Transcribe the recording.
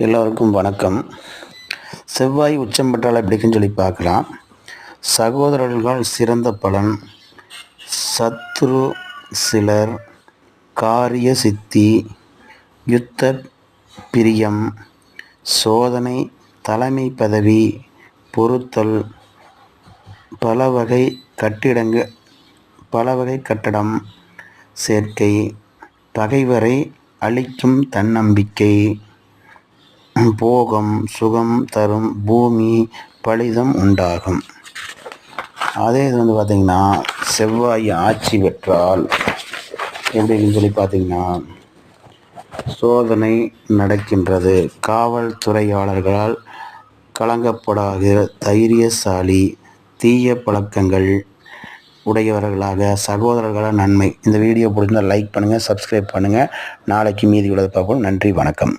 எல்லோருக்கும் வணக்கம். செவ்வாய் உச்சம் பெற்றால் எப்படிக்குன்னு சொல்லி பார்க்கலாம். சகோதரர்கள் சிறந்த பலன், சத்ரு சிலர், காரிய சித்தி, யுத்த பிரியம், சோதனை, தலைமை பதவி, பொறுத்தல், பலவகை கட்டடம் சேர்க்கை, பகைவரை அழிக்கும் தன்னம்பிக்கை, போகம் சுகம் தரும் பூமி பலிதம் உண்டாகும். அதே இது பார்த்திங்கன்னா செவ்வாய் ஆட்சி பெற்றால் எப்படின்னு சொல்லி பார்த்திங்கன்னா சோதனை நடக்கின்றது. காவல்துறையாளர்களால் கலங்கப்படாத தைரியசாலி, தீய பழக்கங்கள் உடையவர்களாக சகோதரர்களால் நன்மை. இந்த வீடியோ பிடிச்சிருந்தால் லைக் பண்ணுங்கள், சப்ஸ்கிரைப் பண்ணுங்கள். நாளைக்கு மீதி உள்ளதை பார்ப்போம். நன்றி, வணக்கம்.